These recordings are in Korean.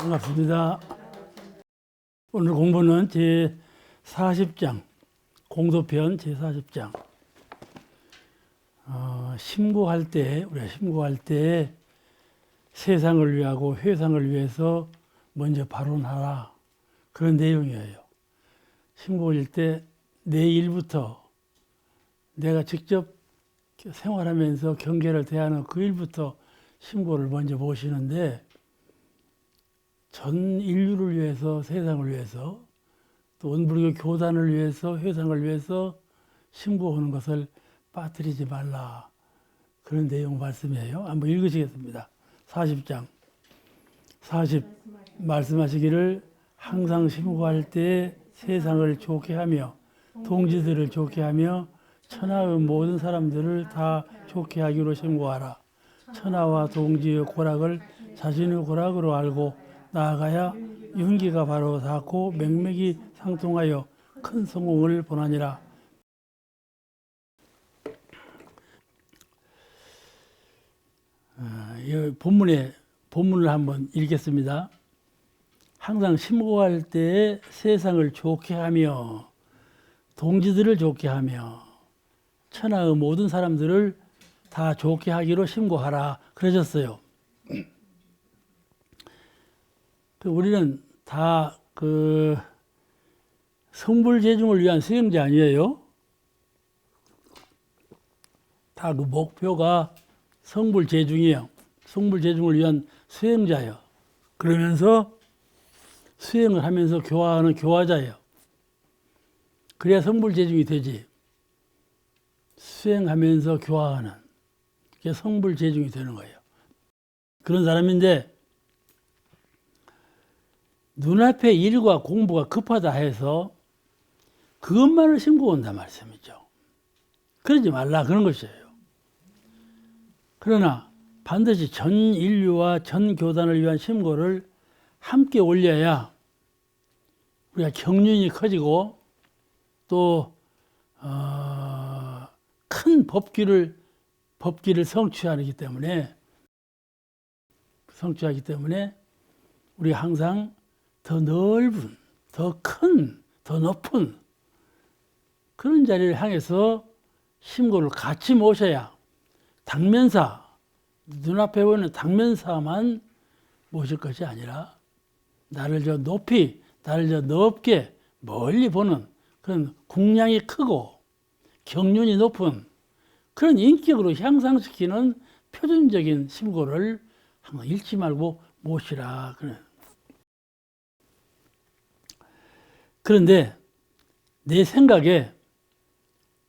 반갑습니다. 오늘 공부는 제40장, 공소편 제40장. 심구할 때, 우리가 심구할 때 세상을 위하고 회상을 위해서 먼저 발언하라. 그런 내용이에요. 심구일 때 내 일부터 내가 직접 생활하면서 경계를 대하는 그 일부터 심구를 먼저 모시는데, 전 인류를 위해서, 세상을 위해서, 또 원불교 교단을 위해서, 회상을 위해서 심구하는 것을 빠뜨리지 말라. 그런 내용 말씀이에요. 한번 읽으시겠습니다. 40장. 40 말씀하시기를 항상 심구할 때 세상을 좋게 하며 동지들을 좋게 하며 천하의 모든 사람들을 다 좋게 하기로 심구하라. 천하와 동지의 고락을 자신의 고락으로 알고 나아가야 윤기가 바로 닿고 맥맥이 상통하여 큰 성공을 보나니라. 이 본문을 한번 읽겠습니다. 항상 심구할 때 세상을 좋게 하며 동지들을 좋게 하며 천하의 모든 사람들을 다 좋게 하기로 심구하라 그러셨어요. 우리는 다 성불재중을 위한 수행자 아니에요? 다 그 목표가 성불재중이에요. 성불재중을 위한 수행자예요. 그러면서 수행을 하면서 교화하는 교화자예요. 그래야 성불재중이 되지. 수행하면서 교화하는 그게 성불재중이 되는 거예요. 그런 사람인데 눈앞에 일과 공부가 급하다 해서 그것만을 심구한단 말씀이죠. 그러지 말라 그런 것이에요. 그러나 반드시 전 인류와 전 교단을 위한 심구를 함께 올려야 우리가 경륜이 커지고 또 큰 법기를 성취하기 때문에 우리가 항상 더 넓은, 더 큰, 더 높은 그런 자리를 향해서 심구를 같이 모셔야 당면사, 눈앞에 보이는 당면사만 모실 것이 아니라 나를 저 높이, 나를 저 넓게 멀리 보는 그런 궁량이 크고 경륜이 높은 그런 인격으로 향상시키는 표준적인 심구를 항상 잃지 말고 모시라. 그런데 내 생각에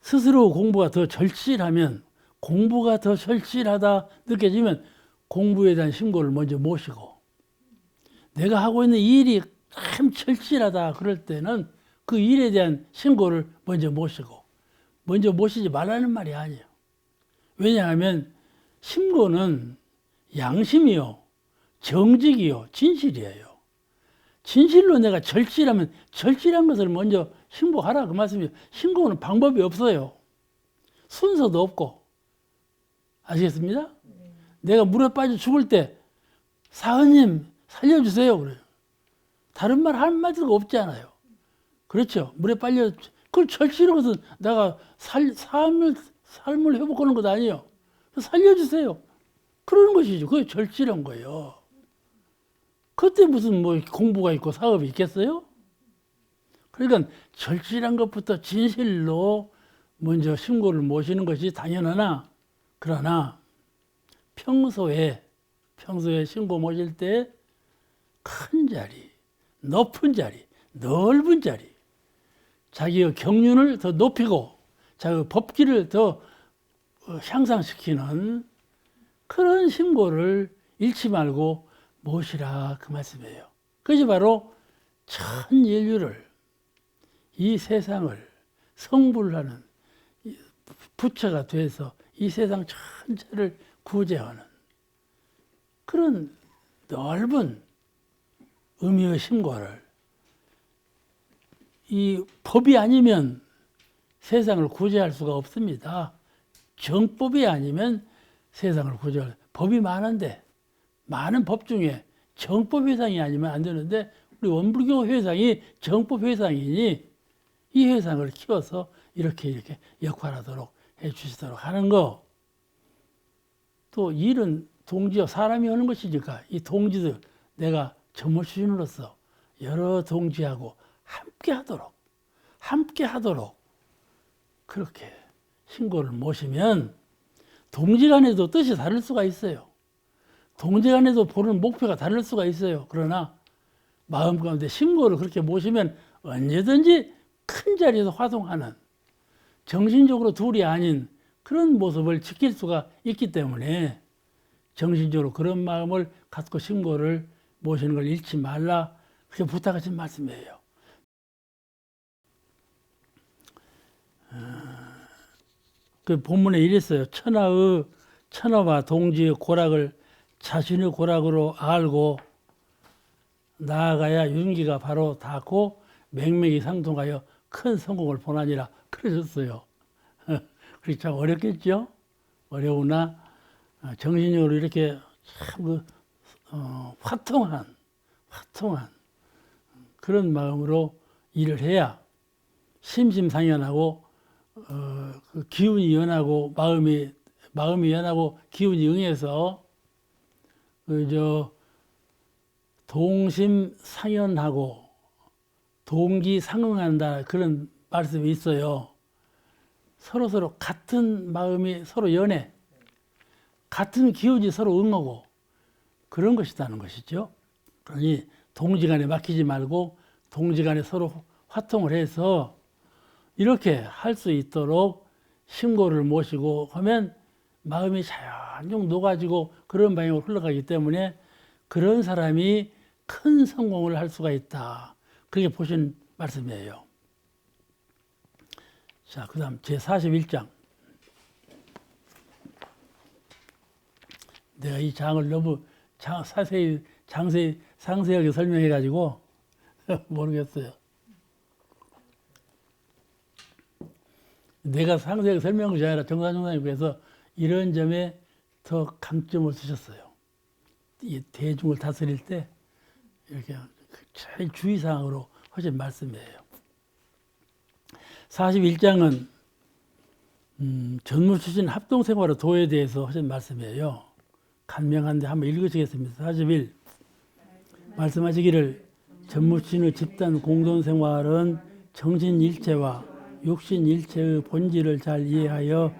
스스로 공부가 더 절실하면, 공부가 더 절실하다 느껴지면 공부에 대한 심구를 먼저 모시고, 내가 하고 있는 일이 참 절실하다 그럴 때는 그 일에 대한 심구를 먼저 모시고, 먼저 모시지 말라는 말이 아니에요. 왜냐하면 심구는 양심이요, 정직이요, 진실이에요. 진실로 내가 절실하면 절실한 것을 먼저 심구하라 그 말씀이에요. 심구는 방법이 없어요. 순서도 없고. 아시겠습니다? 내가 물에 빠져 죽을 때 사은님 살려주세요 그래요. 다른 말 한마디도 없잖아요. 그렇죠? 물에 빠져 그걸 절실한 것은 내가 삶을 회복하는 것 아니에요. 살려주세요. 그러는 것이죠. 그게 절실한 거예요. 그때 무슨 공부가 있고 사업이 있겠어요? 그러니까 절실한 것부터 진실로 먼저 심구를 모시는 것이 당연하나, 그러나 평소에 심구 모실 때 큰 자리, 높은 자리, 넓은 자리, 자기의 경륜을 더 높이고 자기의 법기를 더 향상시키는 그런 심구를 잃지 말고 모시라 그 말씀이에요. 그것이 바로 전 인류를, 이 세상을 성불하는 부처가 돼서 이 세상 전체를 구제하는 그런 넓은 의미의 심구를, 이 법이 아니면 세상을 구제할 수가 없습니다. 정법이 아니면 세상을 구제할, 법이 많은데 많은 법 중에 정법 회상이 아니면 안 되는데 우리 원불교 회상이 정법 회상이니 이 회상을 키워서 이렇게 역할하도록 해주시도록 하는 거. 또 일은 동지와 사람이 하는 것이니까 이 동지들 내가 전무추신으로서 여러 동지하고 함께 하도록 그렇게 신고를 모시면 동지 간에도 뜻이 다를 수가 있어요. 동지 간에도 보는 목표가 다를 수가 있어요. 그러나 마음 가운데 신고를 그렇게 모시면 언제든지 큰 자리에서 화동하는 정신적으로 둘이 아닌 그런 모습을 지킬 수가 있기 때문에 정신적으로 그런 마음을 갖고 신고를 모시는 걸 잃지 말라 그렇게 부탁하신 말씀이에요. 그 본문에 이랬어요. 천하와 동지의 고락을 자신의 고락으로 알고 나아가야 윤기가 바로 닿고 맹맥이 상통하여 큰 성공을 보나니라 그러셨어요. 그게 참 어렵겠죠? 어려우나 정신적으로 이렇게 참 화통한 그런 마음으로 일을 해야 심심상연하고 그 기운이 연하고 마음이 연하고 기운이 응해서 동심상연하고 동기상응한다 그런 말씀이 있어요. 서로 같은 마음이 서로 연해 같은 기운이 서로 응하고 그런 것이라는 것이죠. 그러니 동지간에 막히지 말고 동지간에 서로 화통을 해서 이렇게 할 수 있도록 신고를 모시고 하면 마음이 자연적 녹아지고 그런 방향으로 흘러가기 때문에 그런 사람이 큰 성공을 할 수가 있다. 그렇게 보신 말씀이에요. 자, 그 다음 제41장. 내가 이 장을 너무 상세하게 설명해가지고 모르겠어요. 내가 상세하게 설명한 것이 아니라 정산정상님께서 이런 점에 더 강점을 쓰셨어요. 이 대중을 다스릴 때 이렇게 제일 주의사항으로 하신 말씀이에요. 41장은 전무추신 합동생활의 도에 대해서 하신 말씀이에요. 간명한데 한번 읽으시겠습니다. 41. 말씀하시기를 전무추신의 집단 공동생활은 정신일체와 육신일체의 본질을 잘 이해하여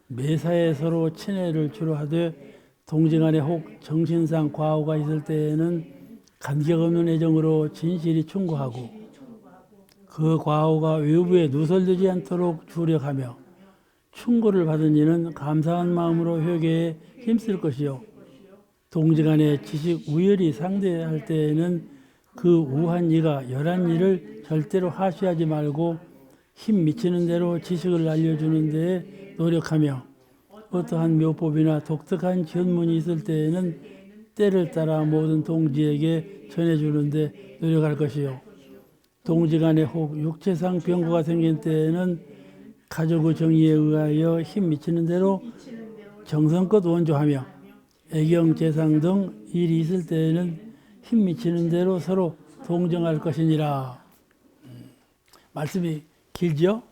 매사에 서로 친애를 주로 하되 동지간에 혹 정신상 과오가 있을 때에는 간격 없는 애정으로 진실이 충고하고 그 과오가 외부에 누설되지 않도록 주력하며 충고를 받은 이는 감사한 마음으로 회개에 힘쓸 것이요 동지간에 지식 우열이 상대할 때에는 그 우한 이가 열한 일을 절대로 하시하지 말고 힘 미치는 대로 지식을 알려주는 데에 노력하며 어떠한 묘법이나 독특한 견문이 있을 때에는 때를 따라 모든 동지에게 전해주는 데 노력할 것이요 동지간에 혹 육체상 병고가 생긴 때에는 가족의 정의에 의하여 힘 미치는 대로 정성껏 원조하며 애경, 재상 등 일이 있을 때에는 힘 미치는 대로 서로 동정할 것이니라. 말씀이 길죠?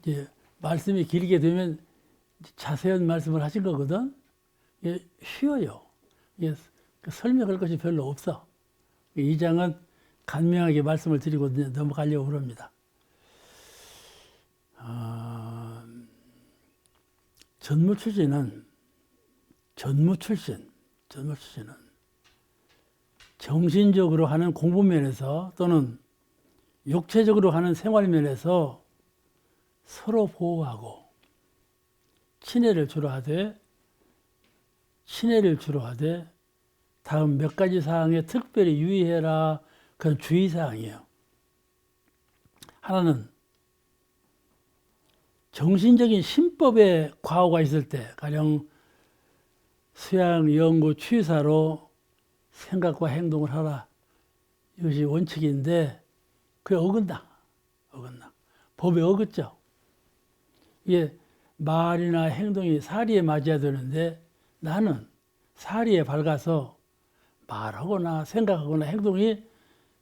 이제 말씀이 길게 되면 자세한 말씀을 하신 거거든. 이게 쉬워요. 이게 설명할 것이 별로 없어. 이 장은 간명하게 말씀을 드리고 넘어가려고 합니다. 전무출신은 정신적으로 하는 공부 면에서 또는 육체적으로 하는 생활 면에서 서로 보호하고 친애를 주로 하되 다음 몇 가지 사항에 특별히 유의해라. 그건 주의사항이에요. 하나는 정신적인 신법에 과오가 있을 때 가령 수양, 연구, 취사로 생각과 행동을 하라. 이것이 원칙인데 그게 어긋나. 법에 어긋죠. 이게 말이나 행동이 사리에 맞아야 되는데 나는 사리에 밝아서 말하거나 생각하거나 행동이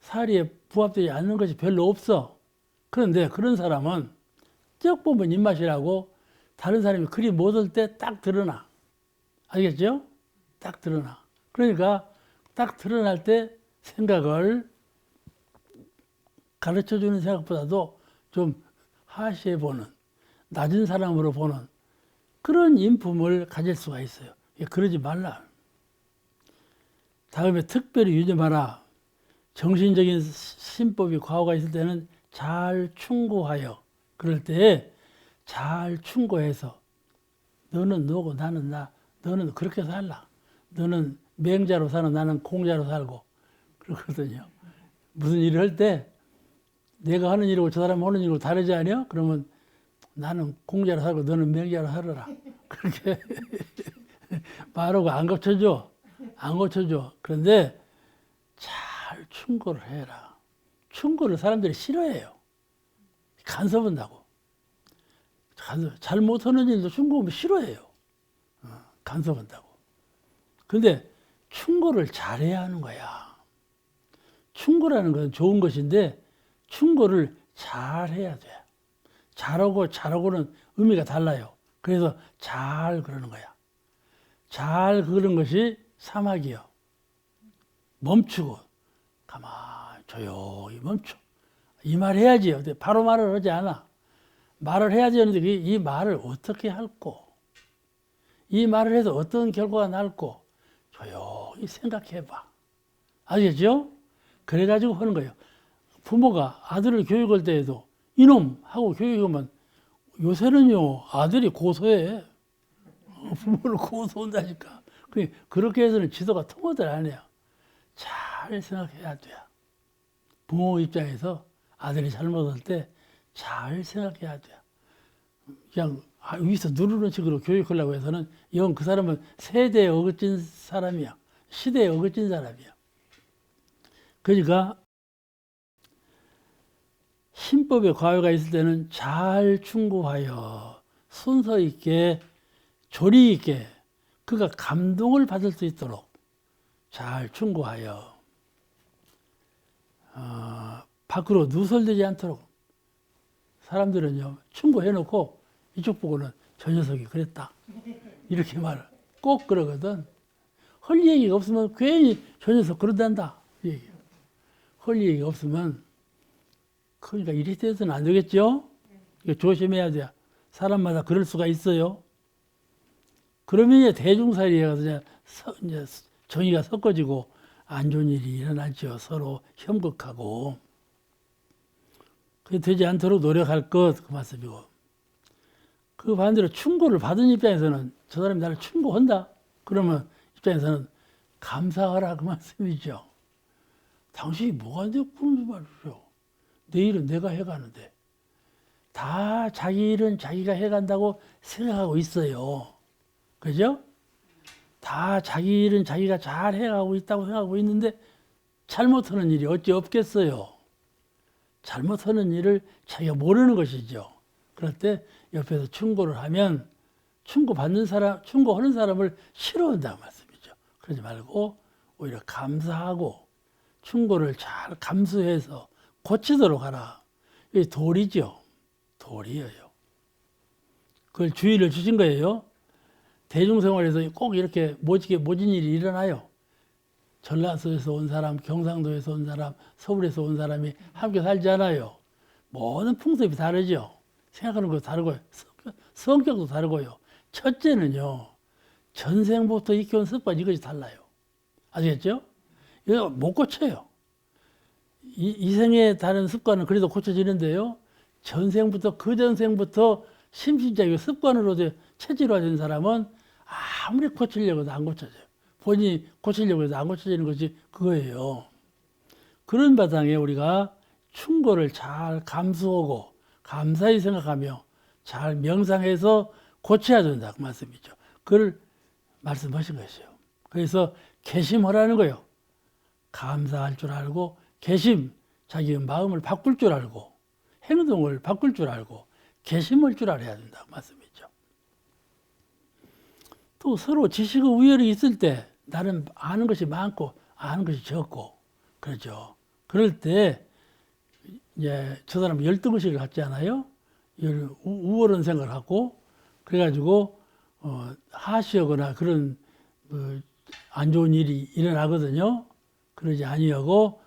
사리에 부합되지 않는 것이 별로 없어. 그런데 그런 사람은 쩍 보면 입맛이라고 다른 사람이 그리 못할 때 딱 드러나. 알겠죠? 딱 드러나. 그러니까 딱 드러날 때 생각을 가르쳐주는 생각보다도 좀 하시해 보는, 낮은 사람으로 보는 그런 인품을 가질 수가 있어요. 그러지 말라. 다음에 특별히 유념하라. 정신적인 신법이 과오가 있을 때는 잘 충고하여, 그럴 때 잘 충고해서 너는 너고 나는 나, 너는 그렇게 살라. 너는 맹자로 사는 나는 공자로 살고 그러거든요. 무슨 일을 할 때 내가 하는 일이고 저 사람 하는 일이고 다르지 않아요? 그러면 나는 공자로 살고 너는 맹자로 살아라. 그렇게 말하고 안 고쳐줘. 안 고쳐줘. 그런데 잘 충고를 해라. 충고를 사람들이 싫어해요. 간섭한다고. 잘못하는 일도 충고하면 싫어해요. 간섭한다고. 근데 충고를 잘해야 하는 거야. 충고라는 건 좋은 것인데 충고를 잘해야 돼. 잘하고는 의미가 달라요. 그래서 잘 그러는 거야. 잘 그러는 것이 사막이요. 멈추고 가만히 조용히 멈춰. 이 말 해야지. 바로 말을 하지 않아. 말을 해야지 하는데 이 말을 어떻게 할꼬? 이 말을 해서 어떤 결과가 날꼬? 조용히 생각해봐. 알겠죠? 그래가지고 하는 거예요. 부모가 아들을 교육할 때에도 이놈 하고 교육하면 요새는요 아들이 고소해. 부모를 고소한다니까. 그렇게 해서는 지도가 통하들 안 해요. 잘 생각해야 돼요. 부모 입장에서 아들이 잘못할 때 잘 생각해야 돼요. 그냥 여기서 누르는 식으로 교육하려고 해서는 이건 그 사람은 세대에 어긋진 사람이야. 시대에 어긋진 사람이야. 그러니까 신법에 과오가 있을 때는 잘 충고하여 순서 있게 조리 있게 그가 감동을 받을 수 있도록 잘 충고하여 밖으로 누설되지 않도록. 사람들은요 충고해놓고 이쪽 보고는 저 녀석이 그랬다 이렇게 말을 꼭 그러거든. 할 얘기가 없으면 괜히 저 녀석 그런단다 할 얘기가 없으면 그러니까 이리 돼서는 안 되겠죠. 이거 조심해야 돼요. 사람마다 그럴 수가 있어요. 그러면 이제 대중사이에 가서 이제 정의가 섞어지고 안 좋은 일이 일어나죠. 서로 협극하고. 그게 되지 않도록 노력할 것, 그 말씀이고. 그 반대로 충고를 받은 입장에서는 저 사람이 나를 충고한다? 그러면 입장에서는 감사하라, 그 말씀이죠. 당신이 뭐가 내 그런 말이죠. 내 일은 내가 해가는데. 다 자기 일은 자기가 해간다고 생각하고 있어요. 그죠? 다 자기 일은 자기가 잘 해가고 있다고 생각하고 있는데 잘못하는 일이 어찌 없겠어요. 잘못하는 일을 자기가 모르는 것이죠. 그럴 때 옆에서 충고를 하면 충고하는 사람을 싫어한다는 말씀이죠. 그러지 말고 오히려 감사하고 충고를 잘 감수해서 고치도록 하라. 이게 도리죠. 도리예요. 그걸 주의를 주신 거예요. 대중생활에서 꼭 이렇게 모진 일이 일어나요. 전라도에서 온 사람, 경상도에서 온 사람, 서울에서 온 사람이 함께 살잖아요. 모든 풍습이 다르죠. 생각하는 것도 다르고요. 성격도 다르고요. 첫째는요, 전생부터 익혀온 습관 이것이 달라요. 아시겠죠? 이거 못 고쳐요. 이 생에 다른 습관은 그래도 고쳐지는데요. 전생부터 그 전생부터 심신자기 습관으로 체질화된 사람은 아무리 고치려고 해도 안 고쳐져요. 본인이 고치려고 해도 안 고쳐지는 것이 그거예요. 그런 바탕에 우리가 충고를 잘 감수하고 감사히 생각하며 잘 명상해서 고쳐야 된다 그 말씀이죠. 그걸 말씀하신 것이요. 그래서 개심하라는 거예요. 감사할 줄 알고 개심, 자기 마음을 바꿀 줄 알고 행동을 바꿀 줄 알고 개심할 줄 알아야 된다 그 말씀이죠. 또 서로 지식의 우열이 있을 때 나는 아는 것이 많고 아는 것이 적고 그렇죠. 그럴 때 이제 저 사람은 열등의식을 갖지 않아요? 우월한 생각을 갖고 그래가지고 하시하거나 그런 안 좋은 일이 일어나거든요. 그러지 아니하고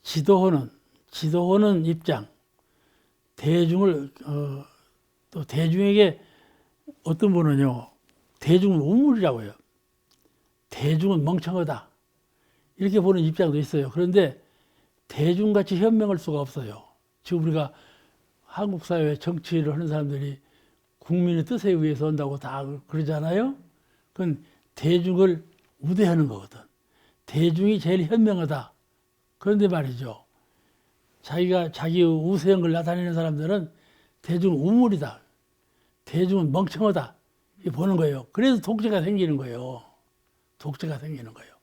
지도하는 입장, 대중을 또 대중에게 어떤 분은요, 대중은 우물이라고 해요. 대중은 멍청하다. 이렇게 보는 입장도 있어요. 그런데 대중같이 현명할 수가 없어요. 지금 우리가 한국 사회 정치를 하는 사람들이 국민의 뜻에 의해서 한다고 다 그러잖아요. 그건 대중을 우대하는 거거든. 대중이 제일 현명하다. 그런데 말이죠. 자기가 자기의 우세한 걸 나타내는 사람들은 대중은 우물이다. 대중은 멍청하다. 이렇게 보는 거예요. 그래서 독재가 생기는 거예요. 독재가 생기는 거예요.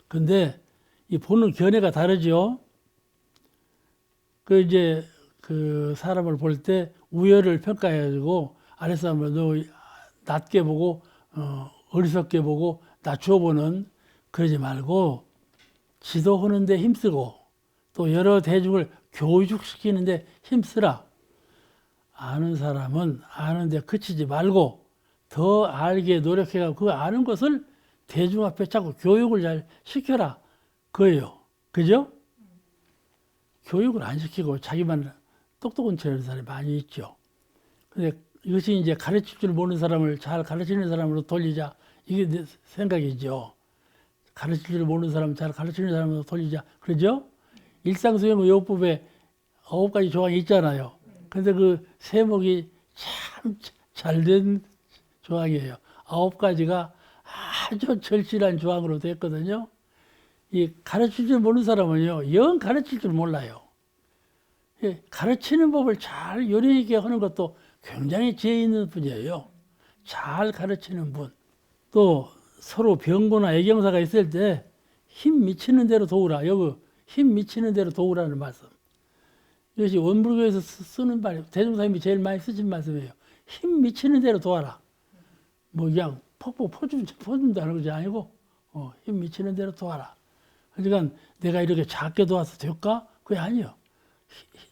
근데 이 보는 견해가 다르죠. 이제 그 사람을 볼 때 우열을 평가해가지고 아랫사람을 너무 낮게 보고 어리석게 보고 낮춰 보는 그러지 말고 지도하는데 힘쓰고 또 여러 대중을 교육시키는데 힘쓰라. 아는 사람은 아는데 그치지 말고 더 알게 노력해가지고 그 아는 것을 대중 앞에 자꾸 교육을 잘 시켜라. 그거예요. 그죠? 교육을 안 시키고 자기만 똑똑한 척 하는 사람이 많이 있죠. 근데 이것이 이제 가르칠 줄 모르는 사람을 잘 가르치는 사람으로 돌리자. 이게 내 생각이죠. 가르칠 줄 모르는 사람 잘 가르치는 사람으로 돌리자. 그러죠? 일상수행의요법에 9가지 조항이 있잖아요. 근데 그 세목이 참 잘된 조항이에요. 9가지가 아주 절실한 조항으로 됐거든요. 이 가르칠 줄 모르는 사람은요, 영 가르칠 줄 몰라요. 가르치는 법을 잘 요령 있게 하는 것도 굉장히 지혜 있는 분이에요. 잘 가르치는 분. 또 서로 병고나 애경사가 있을 때 힘 미치는 대로 도우라. 여기 힘 미치는 대로 도우라는 말씀. 이것이 원불교에서 쓰는 말, 대종사님이 제일 많이 쓰신 말씀이에요. 힘 미치는 대로 도와라. 뭐 그냥 퍽퍽 퍼준다는 것이 아니고 힘 미치는 대로 도와라. 그러니까 내가 이렇게 작게 도와서 될까? 그게 아니요.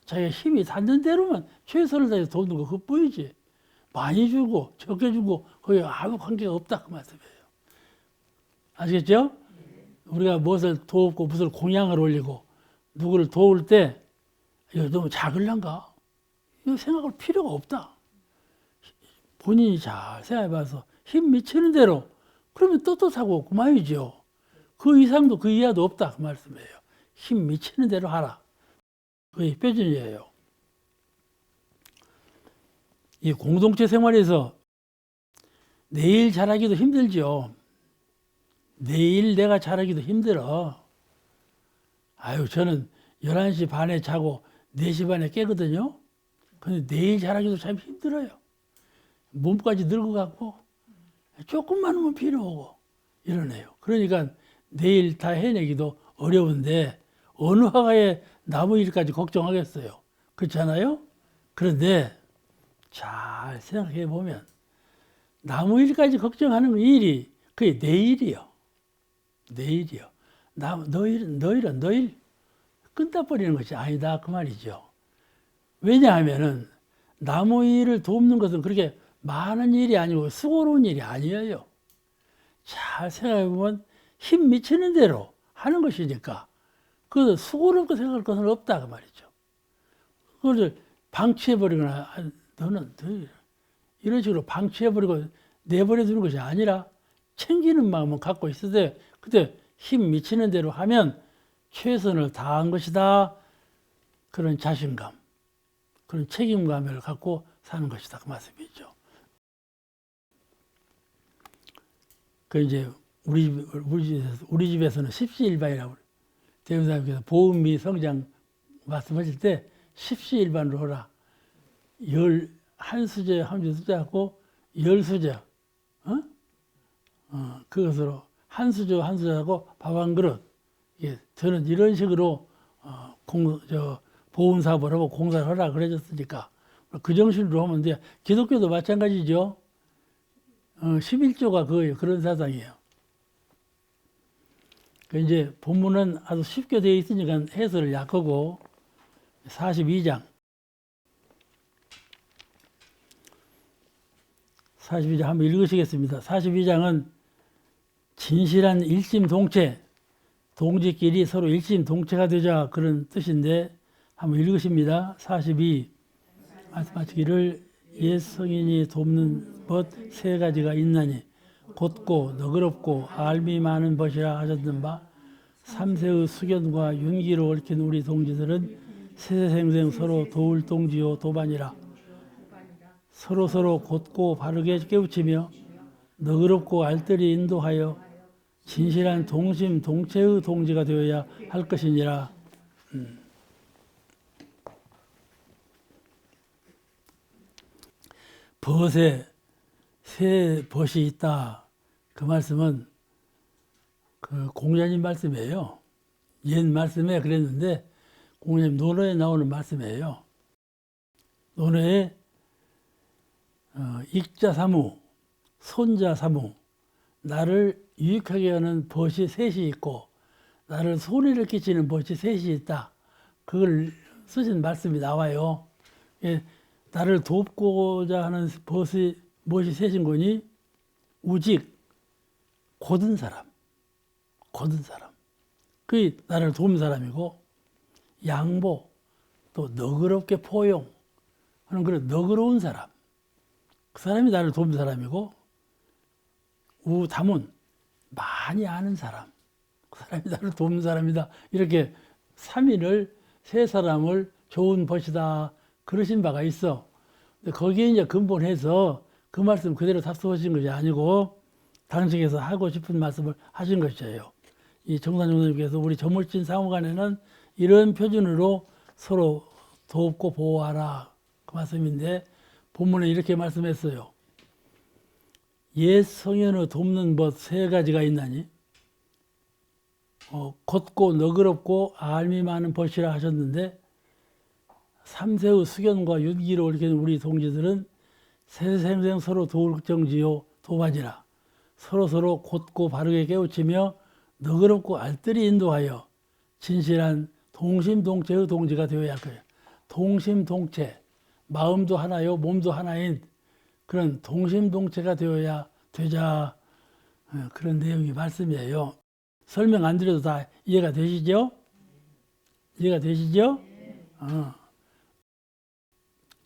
자기가 힘이 닿는 대로만 최선을 다해서 돕는 거 그거 보이지. 많이 주고 적게 주고 거기 아무 관계가 없다 그 말씀이에요. 아시겠죠? 우리가 무엇을 돕고 무엇을 공양을 올리고 누구를 도울 때 이거 너무 작을란가? 이거 생각할 필요가 없다. 본인이 잘 생각해봐서 힘 미치는 대로 그러면 떳떳하고 그만이죠. 그 이상도 그 이하도 없다 그 말씀이에요. 힘 미치는 대로 하라. 그게 표준이에요. 이 공동체 생활에서 내일 잘하기도 힘들죠. 내일 내가 잘하기도 힘들어. 아유, 저는 11시 반에 자고 4시 반에 깨거든요. 근데 내일 잘하기도 참 힘들어요. 몸까지 늙어갖고 조금만 하면 필요하고 이러네요. 그러니까 내일 다 해내기도 어려운데 어느 화가에 나무 일까지 걱정하겠어요. 그렇잖아요? 그런데 잘 생각해 보면 나무 일까지 걱정하는 일이 그게 내일이요. 내일이요. 너일은 끝나버리는 것이 아니다 그 말이죠. 왜냐하면은 나무 일을 돕는 것은 그렇게 많은 일이 아니고 수고로운 일이 아니에요. 잘 생각해 보면 힘 미치는 대로 하는 것이니까 그 수고롭게 생각할 것은 없다 그 말이죠. 그걸 방치해버리거나 너는 이런 식으로 방치해버리고 내버려두는 것이 아니라 챙기는 마음을 갖고 있을 때 그때 힘 미치는 대로 하면 최선을 다한 것이다. 그런 자신감, 그런 책임감을 갖고 사는 것이다. 그 말씀이죠. 그 이제 우리 집에서는 십시일반이라고 대우사님께서 보험 및 성장 말씀하실 때 십시일반으로 하라. 한 수저 한 수저하고 10수저, 그것으로 한 수저하고 밥 한 그릇. 예, 저는 이런 식으로 보험 사업을 하고 공사를 하라 그래줬으니까 그 정신으로 하면 돼. 기독교도 마찬가지죠. 11조가 그거예요. 그런 사상이에요. 그 이제 본문은 아주 쉽게 되어 있으니까 해설을 약하고 42장 42장 한번 읽으시겠습니다. 42장은 진실한 일심동체, 동지끼리 서로 일심동체가 되자 그런 뜻인데 한번 읽으십니다. 42 말씀하시기를 옛 성인이 돕는 것 세 가지가 있나니 곧고 너그럽고 알미 많은 것이라 하셨던 바 삼세의 수견과 윤기로 얽힌 우리 동지들은 세세생생 서로 도울 동지요 도반이라 서로서로 곧고 바르게 깨우치며 너그럽고 알뜰히 인도하여 진실한 동심 동체의 동지가 되어야 할 것이니라. 벗에 새 벗이 있다. 그 말씀은 그 공자님 말씀이에요. 옛 말씀에 그랬는데 공자님 논어에 나오는 말씀이에요. 논어에 익자사무, 손자사무, 나를 유익하게 하는 벗이 셋이 있고 나를 손해를 끼치는 벗이 셋이 있다. 그걸 쓰신 말씀이 나와요. 예, 나를 돕고자 하는 벗이 무엇이 셋인 거니? 우직, 곧은 사람, 곧은 사람. 그게 나를 돕는 사람이고 양보, 또 너그럽게 포용하는 그런 너그러운 사람. 그 사람이 나를 돕는 사람이고 우다문, 많이 아는 사람. 그 사람이 나를 돕는 사람이다. 이렇게 3인을, 세 사람을 좋은 벗이다. 그러신 바가 있어. 근데 거기에 이제 근본해서 그 말씀 그대로 답습하신 것이 아니고 당시에서 하고 싶은 말씀을 하신 것이에요. 이 정산종사님께서 우리 전물진 상호간에는 이런 표준으로 서로 돕고 보호하라. 그 말씀인데 본문에 이렇게 말씀했어요. 옛 성현의 돕는 법 세 가지가 있나니 곧고 너그럽고 알미 많은 벗이라 하셨는데 삼세의 수견과 윤기로 얽힌 우리 동지들은 세생생 서로 도울 정지요 도반이라 서로서로 곧고 바르게 깨우치며 너그럽고 알뜰히 인도하여 진실한 동심동체의 동지가 되어야 할 거예요. 동심동체, 마음도 하나요 몸도 하나인 그런 동심동체가 되어야 되자. 그런 내용이 말씀이에요. 설명 안 드려도 다 이해가 되시죠? 이해가 되시죠?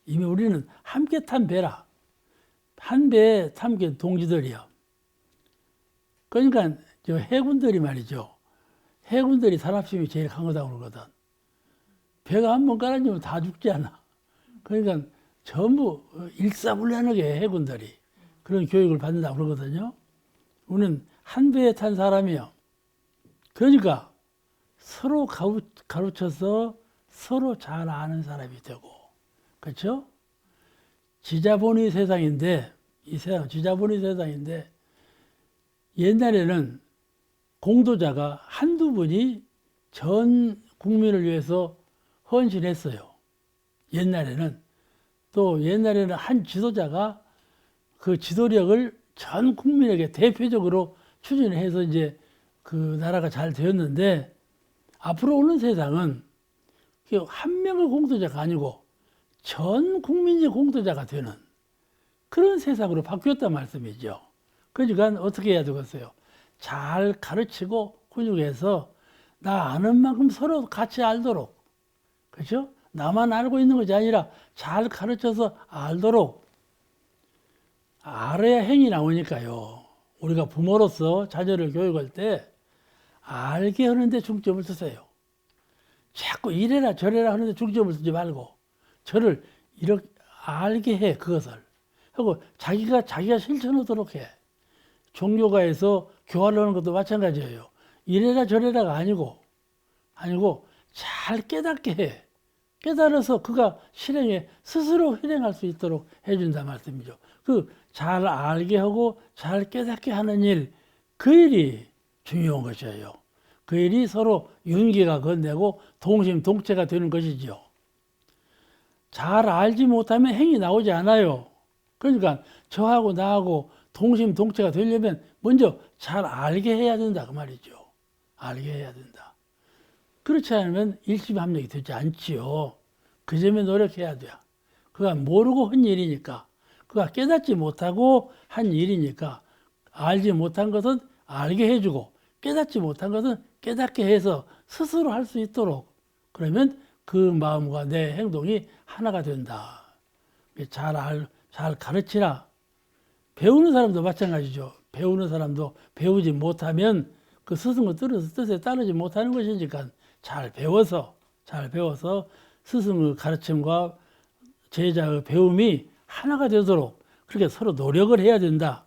이미 우리는 함께 탄 배라. 한 배에 탄 동지들이요. 그러니까 저 해군들이 말이죠. 해군들이 산업심이 제일 강하다고 그러거든. 배가 한 번 깔아주면 다 죽지 않아. 그러니까 전부 일사불란하게 해군들이 그런 교육을 받는다고 그러거든요. 우리는 한 배에 탄 사람이요. 그러니까 서로 가르쳐서 서로 잘 아는 사람이 되고, 그렇죠? 지자본의 세상인데, 이 세상 지자본의 세상인데, 옛날에는 공도자가 한두 분이 전 국민을 위해서 헌신했어요. 옛날에는. 또 옛날에는 한 지도자가 그 지도력을 전 국민에게 대표적으로 추진해서 이제 그 나라가 잘 되었는데, 앞으로 오는 세상은 한 명의 공도자가 아니고 전 국민이 공도자가 되는 그런 세상으로 바뀌었단 말씀이죠. 그러니까 어떻게 해야 되겠어요? 잘 가르치고 훈육해서 나 아는 만큼 서로 같이 알도록, 그렇죠? 나만 알고 있는 것이 아니라 잘 가르쳐서 알도록. 알아야 행이 나오니까요. 우리가 부모로서 자녀를 교육할 때 알게 하는데 중점을 두세요. 자꾸 이래라 저래라 하는데 중점을 두지 말고 저를 이렇게 알게 해, 그것을. 하고 자기가 실천하도록 해. 종교가에서 교화를 하는 것도 마찬가지예요. 이래라 저래라가 아니고 잘 깨닫게 해. 깨달아서 그가 스스로 실행할 수 있도록 해준다 말씀이죠. 그 잘 알게 하고 잘 깨닫게 하는 일, 그 일이 중요한 것이에요. 그 일이 서로 윤기가 건네고 동심동체가 되는 것이죠. 잘 알지 못하면 행이 나오지 않아요. 그러니까 저하고 나하고 동심동체가 되려면 먼저 잘 알게 해야 된다 그 말이죠. 알게 해야 된다. 그렇지 않으면 일심합력이 되지 않지요. 그 점에 노력해야 돼요. 그가 모르고 한 일이니까, 그가 깨닫지 못하고 한 일이니까, 알지 못한 것은 알게 해주고 깨닫지 못한 것은 깨닫게 해서 스스로 할 수 있도록, 그러면 그 마음과 내 행동이 하나가 된다. 잘 가르치라. 배우는 사람도 마찬가지죠. 배우는 사람도 배우지 못하면 그 스승의 뜻에 따르지 못하는 것이니까 잘 배워서 스승의 가르침과 제자의 배움이 하나가 되도록 그렇게 서로 노력을 해야 된다.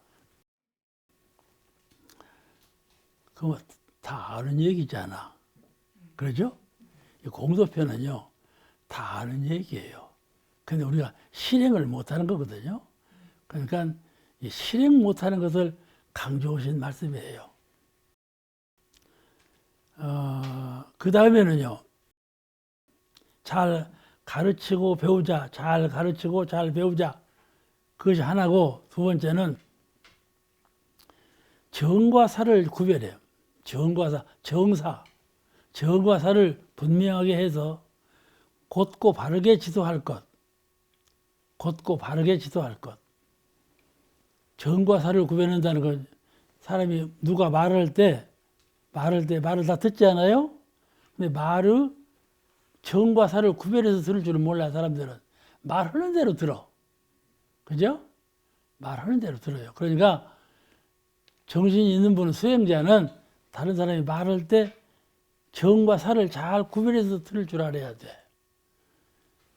그거 다 아는 얘기잖아. 그러죠? 공도편은요, 다 아는 얘기예요. 근데 우리가 실행을 못하는 거거든요. 그러니까 이 실행 못하는 것을 강조하신 말씀이에요. 그 다음에는요, 잘 가르치고 배우자, 잘 가르치고 잘 배우자. 그것이 하나고, 두 번째는 정과 사를 구별해요. 정과 사를 분명하게 해서 곧고 바르게 지도할 것. 정과 사를 구별한다는 건 사람이 누가 말을 다 듣지 않아요? 근데 말을 정과 사를 구별해서 들을 줄은 몰라, 사람들은. 말하는 대로 들어. 그죠? 말하는 대로 들어요. 그러니까 정신이 있는 분은, 수행자는 다른 사람이 말할 때 정과 사를 잘 구별해서 들을 줄 알아야 돼.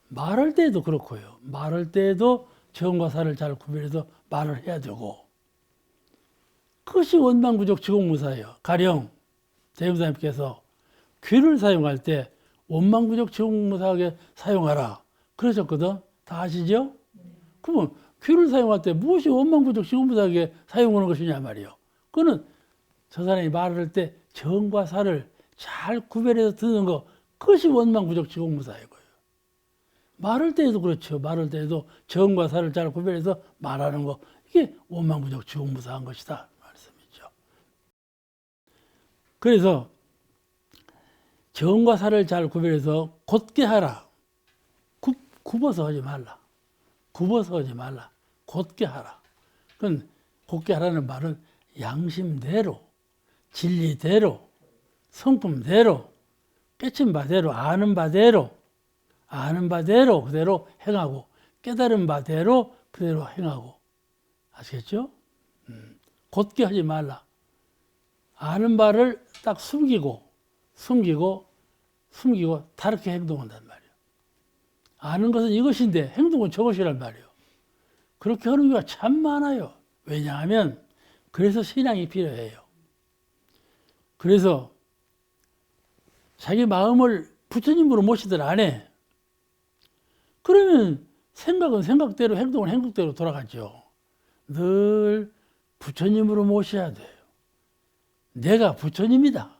말할 때에도 그렇고요. 말할 때에도 정과 사를 잘 구별해서 말을 해야 되고, 그것이 원망부족 지공무사예요. 가령 대무사님께서 귀를 사용할 때 원망부족 지공무사하게 사용하라 그러셨거든. 다 아시죠? 그러면 귀를 사용할 때 무엇이 원망부족 지공무사하게 사용하는 것이냐 말이에요. 그거는 저 사람이 말할 때 정과 사를 잘 구별해서 듣는 거, 그것이 원망부족 지공무사예요. 말할 때에도 그렇죠. 말할 때에도 정과 사를 잘 구별해서 말하는 거, 이게 원망부족 지공무사한 것이다 말씀이죠. 그래서 정과 사를 잘 구별해서 곧게 하라. 굽어서 하지 말라. 곧게 하라. 그건 곧게 하라는 말은 양심대로, 진리대로, 성품대로, 깨친 바대로, 아는 바대로 그대로 행하고, 깨달은 바대로 그대로 행하고. 아시겠죠? 곧게 하지 말라. 아는 바를 딱 숨기고 다르게 행동한단 말이에요. 아는 것은 이것인데 행동은 저것이란 말이에요. 그렇게 하는 경우가 참 많아요. 왜냐하면 그래서 신앙이 필요해요. 그래서 자기 마음을 부처님으로 모시들 안 해. 그러면 생각은 생각대로, 행동은 행동대로 돌아가죠. 늘 부처님으로 모셔야 돼요. 내가 부처님이다.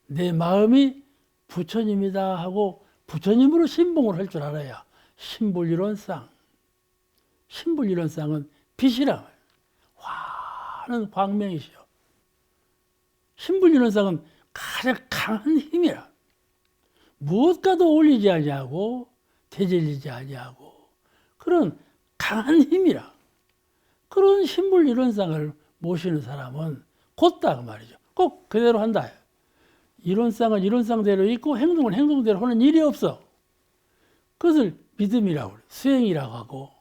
내 마음이 부처님이다 하고 부처님으로 신봉을 할 줄 알아야 신불이론상. 신불이론상은 빛이라. 화는 광명이시요. 신불이론상은 가장 강한 힘이라. 무엇과도 어울리지 아니하고 대질리지 아니하고 그런 강한 힘이라. 그런 신불이론상을 모시는 사람은 곧다 그 말이죠. 꼭 그대로 한다. 이론상은 이론상대로 있고 행동은 행동대로 하는 일이 없어. 그것을 믿음이라고 그래. 수행이라고 하고.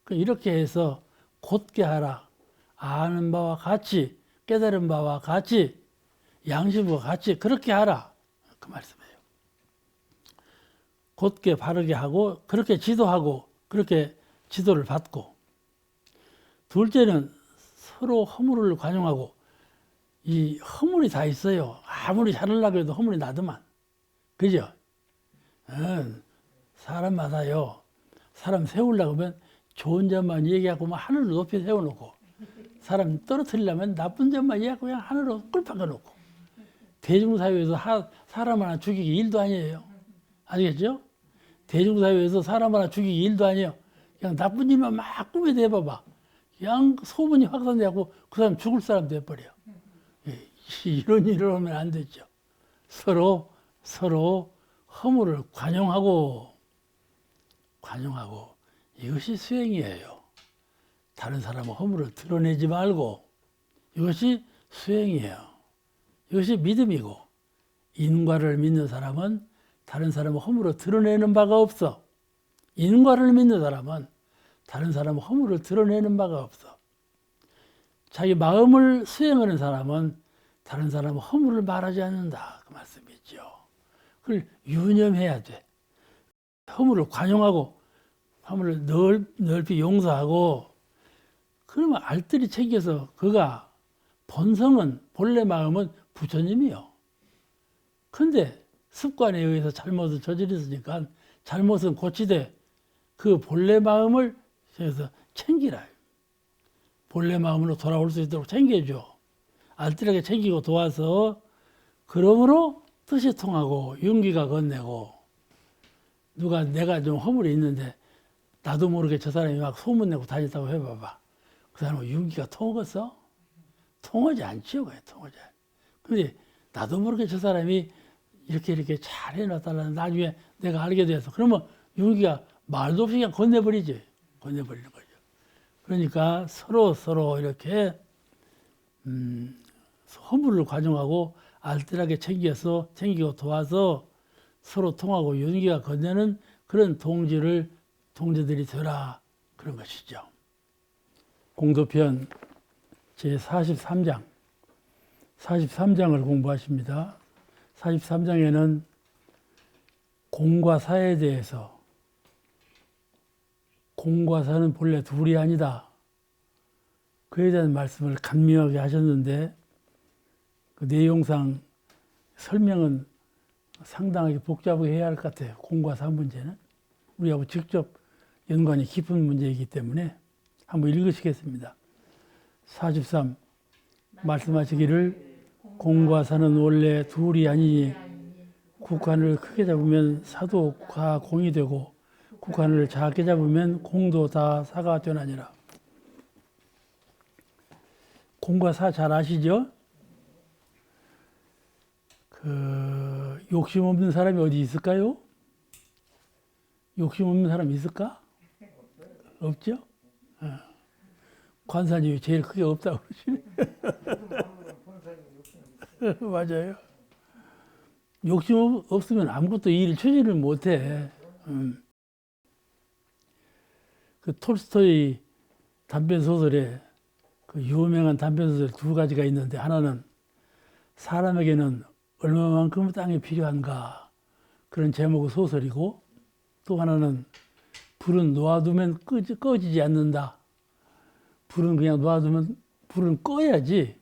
이렇게 해서 곧게 하라. 아는 바와 같이, 깨달은 바와 같이, 양심과 같이 그렇게 하라. 그 말씀이에요. 곧게 바르게 하고, 그렇게 지도하고, 그렇게 지도를 받고. 둘째는 서로 허물을 관용하고, 이 허물이 다 있어요. 아무리 잘하려고 해도 허물이 나더만. 그죠? 사람마다요. 사람 세우려고 하면 좋은 점만 얘기하고 막 하늘을 높이 세워놓고, 사람 떨어뜨리려면 나쁜 점만 얘기하고 그냥 하늘로 꿀박아놓고. 대중사회에서 사람 하나 죽이기 일도 아니에요. 아시겠죠? 대중사회에서 사람 하나 죽이기 일도 아니에요. 그냥 나쁜 일만 막 꿈에 대봐봐. 양 소문이 확산되고 그 사람 죽을 사람 돼버려. 예, 이런 일을 하면 안 되죠. 서로 허물을 관용하고 이것이 수행이에요. 다른 사람의 허물을 드러내지 말고 이것이 수행이에요. 이것이 믿음이고 인과를 믿는 사람은 다른 사람의 허물을 드러내는 바가 없어. 인과를 믿는 사람은 다른 사람의 허물을 드러내는 바가 없어. 자기 마음을 수행하는 사람은 다른 사람의 허물을 말하지 않는다. 그 말씀이죠. 그걸 유념해야 돼. 허물을 관용하고 허물을 넓이 용서하고 그러면 알뜰히 챙겨서 그가 본성은 본래 마음은 부처님이요. 근데 습관에 의해서 잘못을 저질렀으니까 잘못은 고치되 그 본래 마음을 그래서 챙기라. 본래 마음으로 돌아올 수 있도록 챙겨줘. 알뜰하게 챙기고 도와서 그러므로 뜻이 통하고 윤기가 건네고 누가 내가 좀 허물이 있는데 나도 모르게 저 사람이 막 소문내고 다녔다고 해봐봐. 그 사람은 윤기가 통하겠어? 통하지 않지요. 통하지 않아. 근데 나도 모르게 저 사람이 이렇게 잘 해놨다는 나중에 내가 알게 돼서 그러면 윤기가 말도 없이 그냥 건네버리지. 건네버리는 거죠. 그러니까 서로 이렇게 허물을 관용하고 알뜰하게 챙기고 도와서 서로 통하고 윤기가 건네는 그런 동지들이 되라 그런 것이죠. 공도편 제43장 43장을 공부하십니다. 43장에는 공과 사에 대해서 공과 사는 본래 둘이 아니다. 그에 대한 말씀을 간명하게 하셨는데 그 내용상 설명은 상당하게 복잡하게 해야 할 것 같아요. 공과 사 문제는 우리하고 직접 연관이 깊은 문제이기 때문에 한번 읽으시겠습니다. 43 말씀하시기를 공과 사는 원래 둘이 아니니 국한을 크게 잡으면 사도 가 공이 되고 국한을 작게 잡으면 공도 다 사가 되나니라. 공과 사 잘 아시죠? 욕심 없는 사람이 어디 있을까요? 욕심 없는 사람이 있을까? 없죠? 관사님이 제일 크게 없다고 그러시네. 맞아요. 욕심 없으면 아무것도 일을 추진을 못해. 그 톨스토이 단편 소설에 그 유명한 단편 소설 두 가지가 있는데 하나는 사람에게는 얼마만큼 땅이 필요한가 그런 제목의 소설이고 또 하나는 불은 놓아두면 꺼지지 않는다. 불은 그냥 놓아두면 불은 꺼야지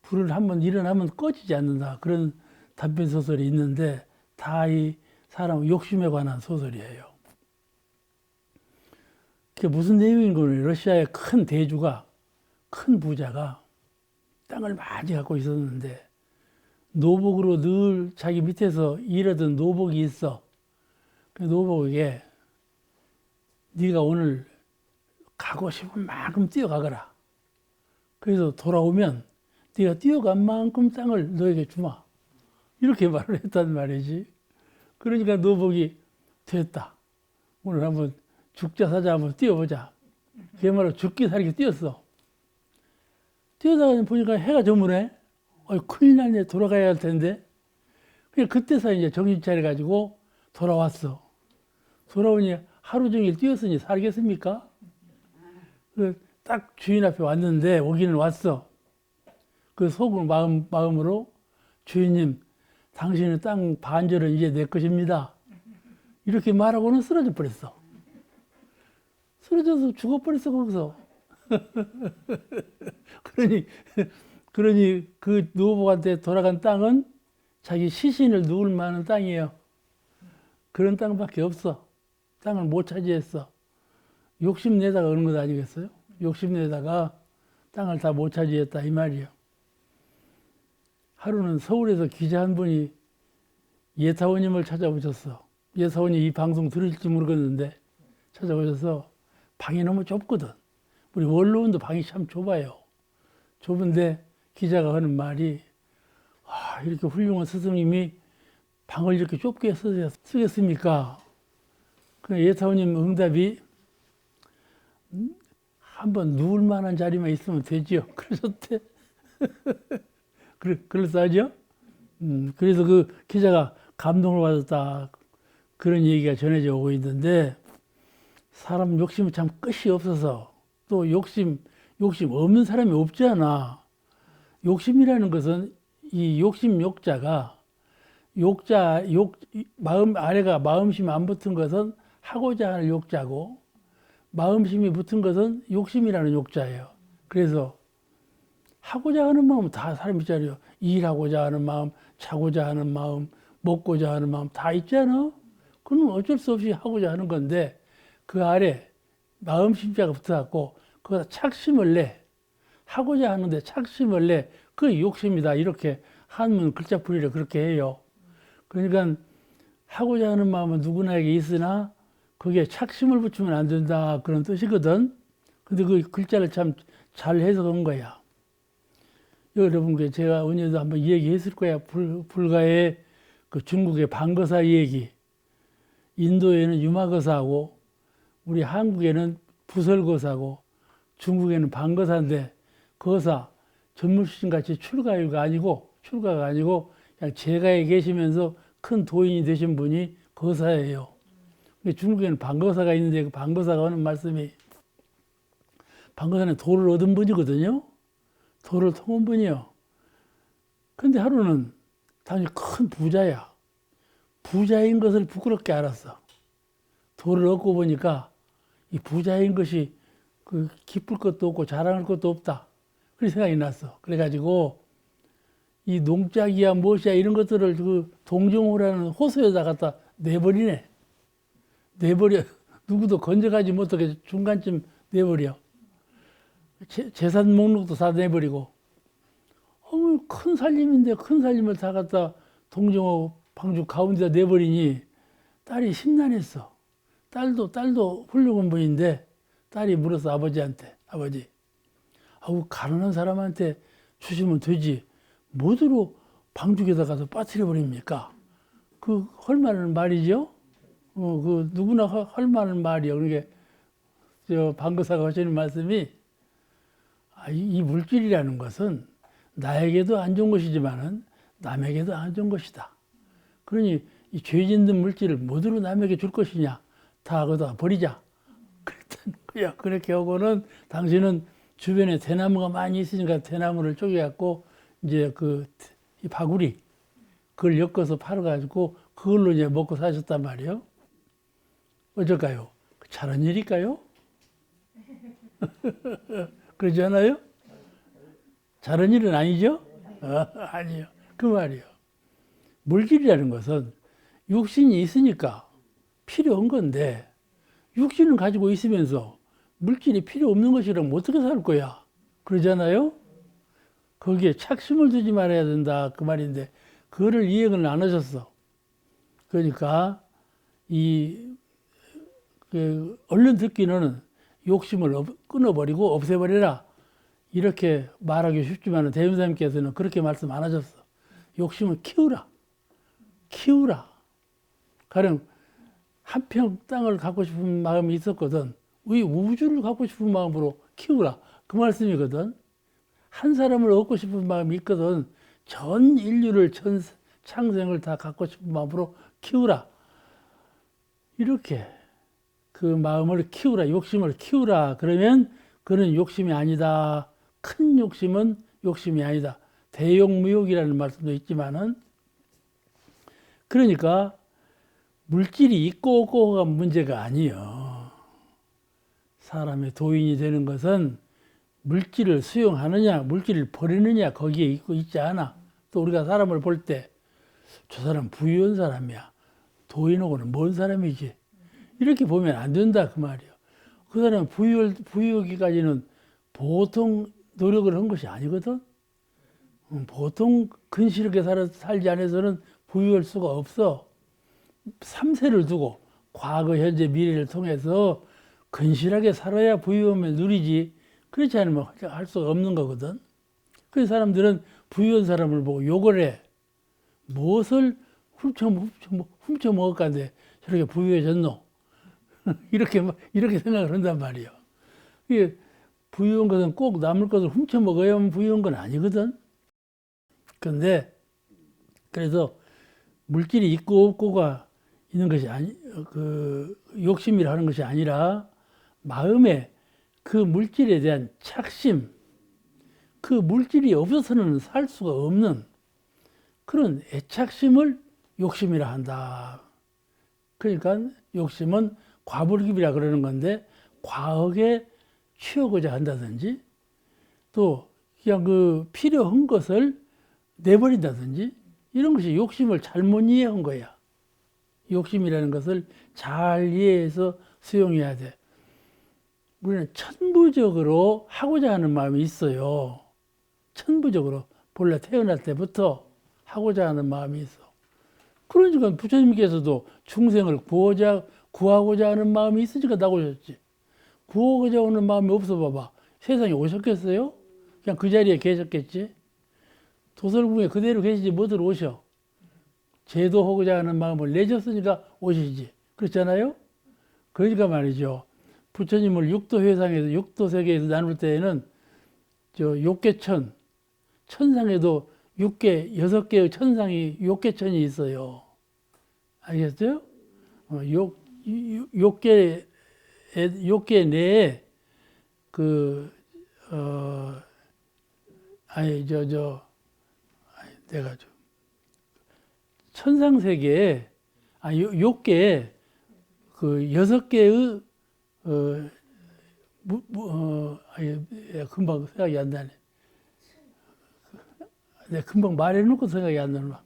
불을 한번 일어나면 꺼지지 않는다. 그런 단편 소설이 있는데 다 이 사람 욕심에 관한 소설이에요. 그게 무슨 내용인 거는 러시아의 큰 대주가 큰 부자가 땅을 많이 갖고 있었는데 노복으로 늘 자기 밑에서 일하던 노복이 있어. 그 노복에게 네가 오늘 가고 싶은 만큼 뛰어가거라. 그래서 돌아오면 네가 뛰어간 만큼 땅을 너에게 주마. 이렇게 말을 했단 말이지. 그러니까 노복이 됐다. 오늘 한번 죽자 사자 한번 뛰어보자. 그 말로 죽기 살기 뛰었어. 뛰어다가 보니까 해가 저무네. 큰일 났네. 돌아가야 할 텐데. 그냥 그때서 이제 정신 차려가지고 돌아왔어. 돌아오니 하루 종일 뛰었으니 살겠습니까? 딱 주인 앞에 왔는데 오기는 왔어. 그 속은 마음으로 주인님, 당신의 땅 반절은 이제 내 것입니다. 이렇게 말하고는 쓰러져 버렸어. 쓰러져서 죽어버렸어, 거기서. 그러니 그 노복한테 돌아간 땅은 자기 시신을 누울 만한 땅이에요. 그런 땅밖에 없어. 땅을 못 차지했어. 욕심내다가 그런 것 아니겠어요? 욕심내다가 땅을 다 못 차지했다 이 말이에요. 하루는 서울에서 기자 한 분이 예타원님을 찾아오셨어. 예타원이 이 방송 들을지 모르겠는데 찾아오셔서 방이 너무 좁거든. 우리 원로원도 방이 참 좁아요. 좁은데 기자가 하는 말이 이렇게 훌륭한 스승님이 방을 이렇게 좁게 쓰겠습니까? 그 예타원님 응답이 한번 누울 만한 자리만 있으면 되지요. 그러셨대. 그럴싸하죠? 그래서 그 기자가 감동을 받았다. 그런 얘기가 전해져 오고 있는데, 사람 욕심은 참 끝이 없어서, 또 욕심 없는 사람이 없지 않아. 욕심이라는 것은 이 욕자가 마음 아래가 마음심이 안 붙은 것은 하고자 하는 욕자고, 마음심이 붙은 것은 욕심이라는 욕자예요. 그래서 하고자 하는 마음은 다 사람 있잖아요. 일하고자 하는 마음, 자고자 하는 마음, 먹고자 하는 마음 다 있잖아. 그건 어쩔 수 없이 하고자 하는 건데, 그 아래 마음심자가 붙어갖고 거기다 착심을 내. 하고자 하는데 착심을 내. 그게 욕심이다. 이렇게 한문 글자풀이를 그렇게 해요. 그러니까 하고자 하는 마음은 누구나에게 있으나 거기에 착심을 붙이면 안 된다. 그런 뜻이거든. 근데 그 글자를 참 잘 해석한 거야. 여러분께 제가 언제도 한번 얘기했을 거야. 불가의 그 중국의 방거사 얘기. 인도에는 유마거사하고 우리 한국에는 부설거사고 중국에는 방거사인데, 거사 전무신 같이 출가가 아니고 그냥 제가에 계시면서 큰 도인이 되신 분이 거사예요. 근데 중국에는 방거사가 있는데, 그 방거사가 하는 말씀이, 방거사는 도를 얻은 분이거든요. 도를 통한 분이요. 근데 하루는 당연히 큰 부자야. 부자인 것을 부끄럽게 알았어. 도를 얻고 보니까 이 부자인 것이 그 기쁠 것도 없고 자랑할 것도 없다. 그런 생각이 났어. 그래가지고 이 농작이야 무엇이야 이런 것들을 그 동정호라는 호수에다 갖다 내버리네. 내버려. 누구도 건져가지 못하게 중간쯤 내버려. 재산 목록도 다 내버리고. 큰 살림인데 큰 살림을 다 갖다 동정호 방주 가운데다 내버리니 딸이 심란했어. 딸도 훌륭한 분인데 딸이 물어서 아버지한테, 아버지, 가난한 사람한테 주시면 되지. 뭐대로 방죽에다 가서 빠뜨려 버립니까? 그 헐만한 말이죠. 그 누구나 헐만한 말이요. 그러니까 저 방거사가 하시는 말씀이, 이 물질이라는 것은 나에게도 안 좋은 것이지만은 남에게도 안 좋은 것이다. 그러니 이 죄 짓는 물질을 뭐대로 남에게 줄 것이냐? 다 거기다 버리자. 그랬다는 거야. 그렇게 하고는 당신은 주변에 대나무가 많이 있으니까 대나무를 쪼개갖고 이제 이 바구리 그걸 엮어서 팔아가지고 그걸로 이제 먹고 사셨단 말이에요. 어쩔까요? 잘한 일일까요? 그러지 않아요? 잘한 일은 아니죠? 아니요. 그 말이요. 물질이라는 것은 육신이 있으니까 필요한 건데, 육신을 가지고 있으면서 물질이 필요 없는 것이라면 어떻게 살 거야? 그러잖아요? 거기에 착심을 두지 말아야 된다. 그 말인데, 그거를 이해를 안 하셨어. 그러니까, 얼른 듣기는 욕심을 끊어버리고 없애버려라. 이렇게 말하기 쉽지만 대현사님께서는 그렇게 말씀 안 하셨어. 욕심을 키우라. 가령 한 평 땅을 갖고 싶은 마음이 있었거든. 이 우주를 갖고 싶은 마음으로 키우라. 그 말씀이거든. 한 사람을 얻고 싶은 마음이 있거든. 전 인류를, 전 창생을 다 갖고 싶은 마음으로 키우라. 이렇게 그 마음을 키우라. 욕심을 키우라. 그러면 그는 욕심이 아니다. 큰 욕심은 욕심이 아니다. 대욕무욕이라는 말씀도 있지만은, 그러니까 물질이 있고 없고가 문제가 아니요. 사람의 도인이 되는 것은 물질을 수용하느냐, 물질을 버리느냐 거기에 있지 않아. 또 우리가 사람을 볼 때 저 사람 부유한 사람이야. 도인하고는 먼 사람이지. 이렇게 보면 안 된다 그 말이에요. 그 사람은 부유하기까지는 보통 노력을 한 것이 아니거든. 보통 근실하게 살지 않아서는 부유할 수가 없어. 3세를 두고 과거, 현재, 미래를 통해서 근실하게 살아야 부유함을 누리지. 그렇지 않으면 할 수가 없는 거거든. 그 사람들은 부유한 사람을 보고 욕을 해. 무엇을 훔쳐 먹을까인데 저렇게 부유해졌노? 이렇게 생각을 한단 말이에요. 이게 부유한 것은 꼭 남을 것을 훔쳐 먹어야만 부유한 건 아니거든. 그런데 그래서 물질이 있고 없고가 있는 것이 욕심이라 하는 것이 아니라 마음에 그 물질에 대한 착심, 그 물질이 없어서는 살 수가 없는 그런 애착심을 욕심이라 한다. 그러니까 욕심은 과불급이라 그러는 건데 과하게 취하고자 한다든지 또 그냥 그 필요한 것을 내버린다든지 이런 것이 욕심을 잘못 이해한 거야. 욕심이라는 것을 잘 이해해서 수용해야 돼. 우리는 천부적으로 하고자 하는 마음이 있어요. 천부적으로 본래 태어날 때부터 하고자 하는 마음이 있어. 그러니까 부처님께서도 중생을 구하고자 하는 마음이 있으니까 나오셨지. 구하고자 하는 마음이 없어 봐봐. 세상에 오셨겠어요? 그냥 그 자리에 계셨겠지. 도설궁에 그대로 계시지 뭐들 오셔. 제도하고자 하는 마음을 내셨으니까 오시지. 그렇잖아요? 그러니까 말이죠. 부처님을 육도회상에서 육도세계에서 나눌 때에는 욕계천, 천상에도 6개의 천상이 욕계천이 있어요. 알겠어요? 욕계 내에 내가 천상세계에, 욕계에 6개의, 금방 생각이 안 나네. 내가 금방 말해놓고 생각이 안 나나.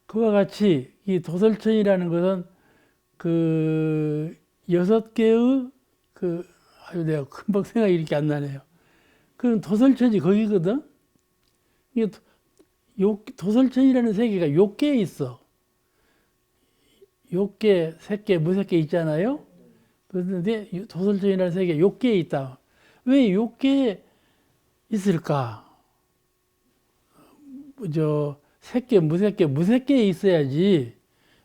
그와 같이 이 도설천이라는 것은 6개의 내가 금방 생각이 이렇게 안 나네요. 그 도설천이 거기거든. 이게 도설천이라는 세계가 욕계에 있어. 욕계, 색계, 무색계 있잖아요. 그런데 도설천이라는 세계가 욕계에 있다. 왜 욕계에 있을까? 색계, 무색계에 있어야지.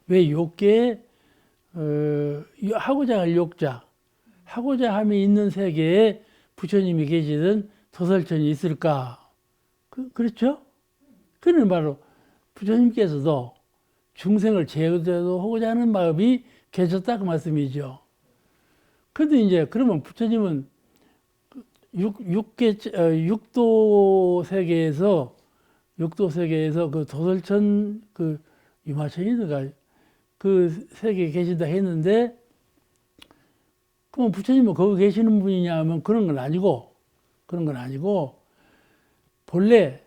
왜 욕계에 하고자 할 욕자, 하고자 함이 있는 세계에 부처님이 계시던 도설천이 있을까? 그렇죠? 그는 바로 부처님께서도 중생을 제도하고자 하는 마음이 계셨다 그 말씀이죠. 그런데 이제 그러면 부처님은 육도 세계에서 그 도설천 유마천이든가 그 세계에 계신다 했는데 그럼 부처님은 거기 계시는 분이냐 하면 그런 건 아니고 본래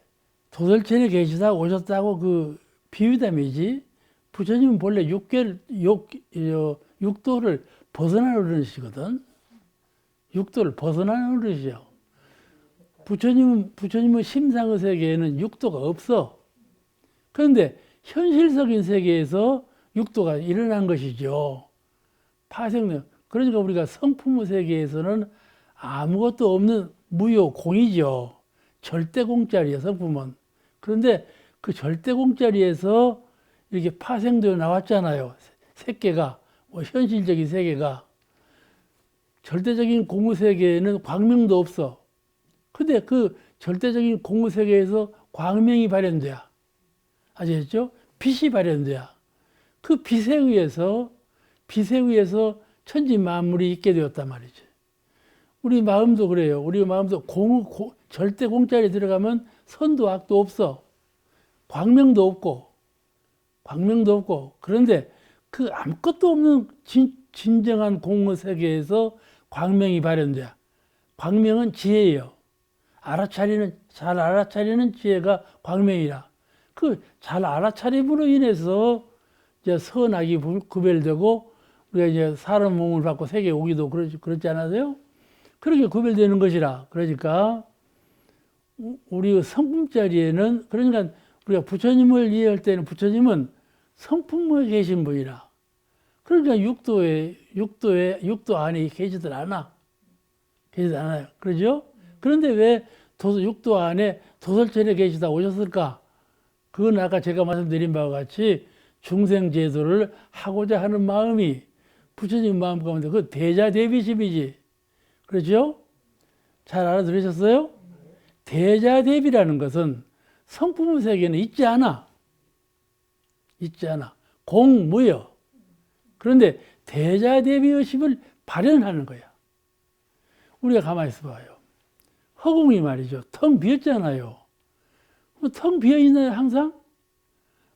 도설천에 계시다 오셨다고 비유담이지 부처님은 본래 육도를 벗어나는 어르시거든. 육도를 벗어나는 어르시요. 부처님은 심상의 세계에는 육도가 없어. 그런데 현실적인 세계에서 육도가 일어난 것이죠. 파생력. 그러니까 우리가 성품의 세계에서는 아무것도 없는 무효 공이죠. 절대 공짜리야, 성품은. 그런데 그 절대 공짜리에서 이렇게 파생되어 나왔잖아요. 세계가, 현실적인 세계가. 절대적인 공의 세계에는 광명도 없어. 근데 그 절대적인 공의 세계에서 광명이 발현돼야. 아시겠죠? 빛이 발현돼야. 그 빛에 의해서 천지 만물이 있게 되었단 말이죠. 우리 마음도 그래요. 우리 마음도 절대 공짜리 들어가면 선도 악도 없어. 광명도 없고. 그런데 그 아무것도 없는 진정한 공의 세계에서 광명이 발현돼야. 광명은 지혜예요. 잘 알아차리는 지혜가 광명이라. 그 잘 알아차림으로 인해서 이제 선악이 구별되고 우리가 이제 사람 몸을 받고 세계에 오기도 그렇지 않으세요? 그렇게 구별되는 것이라. 그러니까 우리 성품 자리에는 그러니까 우리가 부처님을 이해할 때는 부처님은 성품에 계신 분이라. 그러니까 육도 안에 계시들 않아. 계시지 않아요. 그러죠? 그런데 왜 육도 안에 도설천에 계시다 오셨을까? 그건 아까 제가 말씀드린 바와 같이 중생제도를 하고자 하는 마음이 부처님 마음 가운데 그 대자대비심이지. 그렇죠? 잘 알아들으셨어요? 대자대비라는 것은 성품 세계는 있지 않아. 있지 않아. 공무여. 그런데 대자대비의식을 발현하는 거야. 우리가 가만히 있어봐요. 허공이 말이죠. 텅 비었잖아요. 텅 비어있나요, 항상?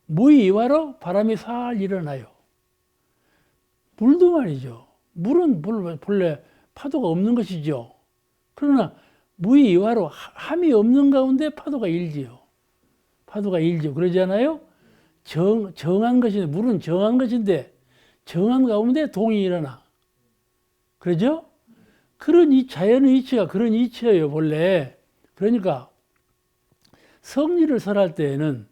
무이와로 바람이 살 일어나요. 물도 말이죠. 물은 본래 파도가 없는 것이죠. 그러나 무이와로 함이 없는 가운데 파도가 일지요. 파도가 일지요. 그러지 않아요? 정한 것인데, 물은 정한 것인데, 정한 가운데 동이 일어나. 그러죠? 그런 이 자연의 이치가 그런 이치예요, 본래. 그러니까 성리를 설할 때에는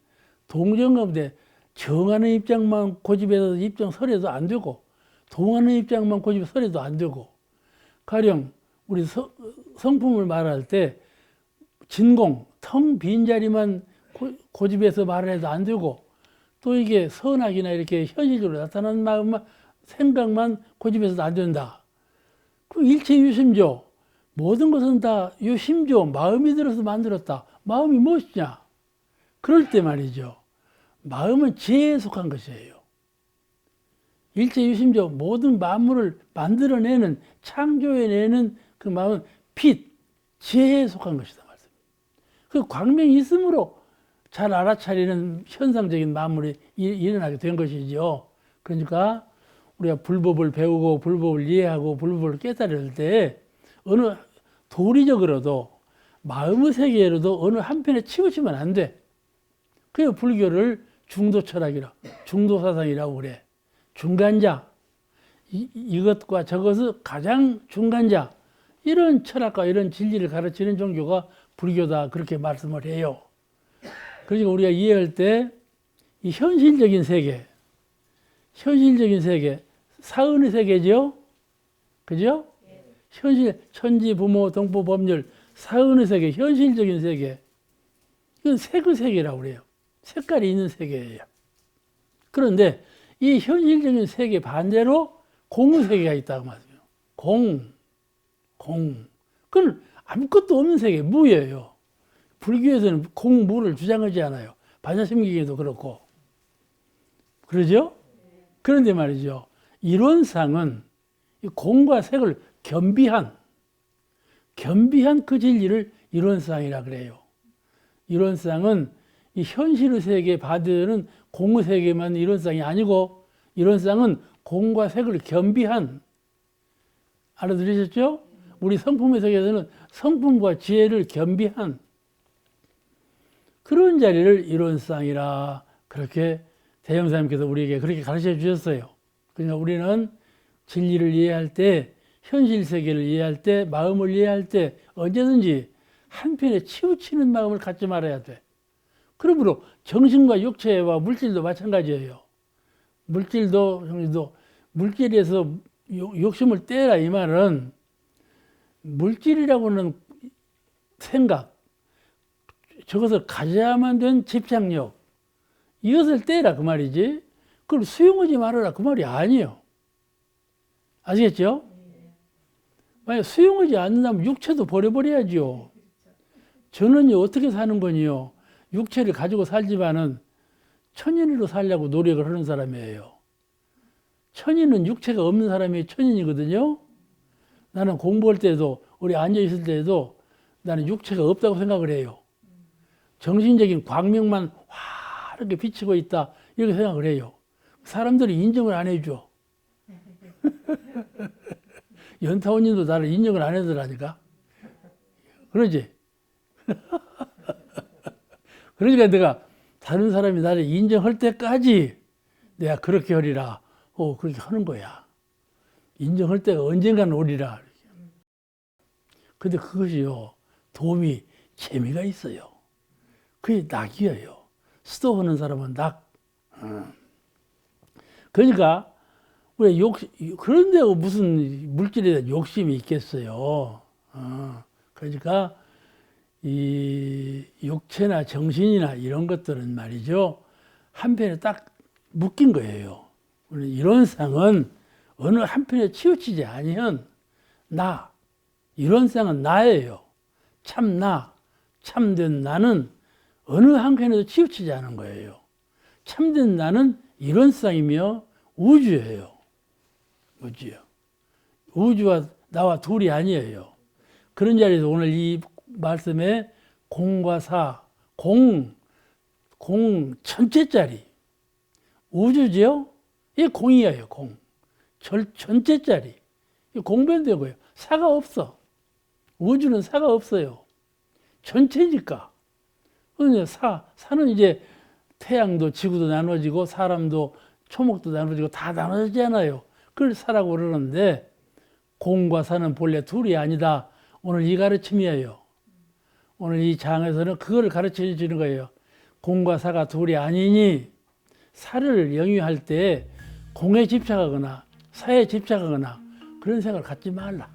동정 가운데 정하는 입장만 고집해서 입장 설해도 안 되고, 동하는 입장만 고집해서 설해도 안 되고, 가령 우리 성품을 말할 때 진공, 텅 빈 자리만 고집해서 말을 해도 안 되고, 또 이게 선악이나 이렇게 현실적으로 나타나는 마음만, 생각만 고집해서도 안 된다. 그 일체 유심조, 모든 것은 다 유심조, 마음이 들어서 만들었다. 마음이 무엇이냐? 그럴 때 말이죠. 마음은 지혜에 속한 것이에요. 일체 유심조, 모든 만물을 만들어내는, 창조해내는 그 마음은 빛, 지혜에 속한 것이다. 그 광명이 있으므로 잘 알아차리는 현상적인 만물이 일어나게 된 것이죠. 그러니까 우리가 불법을 배우고 불법을 이해하고 불법을 깨달을 때 어느 도리적으로도 마음의 세계로도 어느 한편에 치우치면 안 돼. 그래서 불교를 중도 철학이라, 중도 사상이라고 그래. 중간자. 이것과 저것을 가장 중간자. 이런 철학과 이런 진리를 가르치는 종교가 불교다. 그렇게 말씀을 해요. 그러니까 우리가 이해할 때 이 현실적인 세계, 사은의 세계죠? 그죠? 현실, 천지, 부모, 동포, 법률, 사은의 세계, 현실적인 세계. 이건 색의 세계라고 그래요. 색깔이 있는 세계예요. 그런데 이 현실적인 세계 반대로 공의 세계가 있다고 말해요. 공. 그건 아무것도 없는 세계, 무예요. 불교에서는 공무를 주장하지 않아요. 반야심경에도 그렇고. 그러죠? 그런데 말이죠. 이론상은 공과 색을 겸비한 그 진리를 이론상이라 그래요. 이론상은 이 현실의 세계 바드는 공의 세계만 이론상이 아니고, 이론상은 공과 색을 겸비한, 알아들으셨죠? 우리 성품의 세계에서는 성품과 지혜를 겸비한 그런 자리를 이론상이라, 그렇게 대형사님께서 우리에게 그렇게 가르쳐 주셨어요. 그러니까 우리는 진리를 이해할 때, 현실 세계를 이해할 때, 마음을 이해할 때 언제든지 한편에 치우치는 마음을 갖지 말아야 돼. 그러므로 정신과 육체와 물질도 마찬가지예요. 물질도 물질에서 욕심을 떼라, 이 말은 물질이라고는 생각, 저것을 가져야만 된 집착력, 이것을 떼라 그 말이지. 그걸 수용하지 말아라 그 말이 아니에요. 아시겠죠? 만약 수용하지 않는다면 육체도 버려버려야죠. 저는요, 어떻게 사는 거니요? 육체를 가지고 살지만은 천인으로 살려고 노력을 하는 사람이에요. 천인은 육체가 없는 사람이 천인이거든요. 나는 공부할 때도, 우리 앉아있을 때도 나는 육체가 없다고 생각을 해요. 정신적인 광명만 화르게 비치고 있다, 이렇게 생각을 해요. 사람들이 인정을 안 해줘. 연타원님도 나를 인정을 안 하더라니까. 그러지? 그러니까 내가 다른 사람이 나를 인정할 때까지 내가 그렇게 하리라. 그렇게 하는 거야. 인정할 때가 언젠가는 오리라. 근데 그것이요, 도움이 재미가 있어요. 그게 낙이에요. 수도하는 사람은 낙. 그러니까 우리 그런데 무슨 물질에 대한 욕심이 있겠어요. 그러니까 이 육체나 정신이나 이런 것들은 말이죠. 한편에 딱 묶인 거예요. 이론상은 어느 한편에 치우치지 아니면 나, 이론상은 나예요. 참 나, 참된 나는 어느 한편에도 치우치지 않은 거예요. 참된 나는 이론상이며 우주예요. 우주요. 우주와 나와 둘이 아니에요. 그런 자리에서 오늘 이 말씀에 공과 사, 공 전체짜리. 우주죠? 이게 공이에요, 공. 전체짜리. 공변되고요. 사가 없어. 우주는 사가 없어요. 전체니까. 사는 이제 태양도 지구도 나눠지고 사람도 초목도 나눠지고 다 나눠지잖아요. 그걸 사라고 그러는데 공과 사는 본래 둘이 아니다. 오늘 이 가르침이에요. 오늘 이 장에서는 그걸 가르쳐 주는 거예요. 공과 사가 둘이 아니니 사를 영위할 때 공에 집착하거나 사에 집착하거나 그런 생각을 갖지 말라.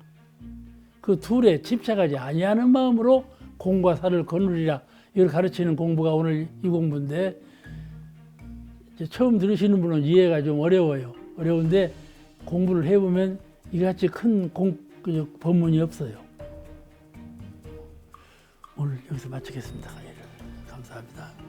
그 둘에 집착하지 아니하는 마음으로 공과 사를 거느리라. 이걸 가르치는 공부가 오늘 이 공부인데 처음 들으시는 분은 이해가 좀 어려워요. 어려운데 공부를 해보면 이같이 큰 법문이 없어요. 오늘 여기서 마치겠습니다. 감사합니다.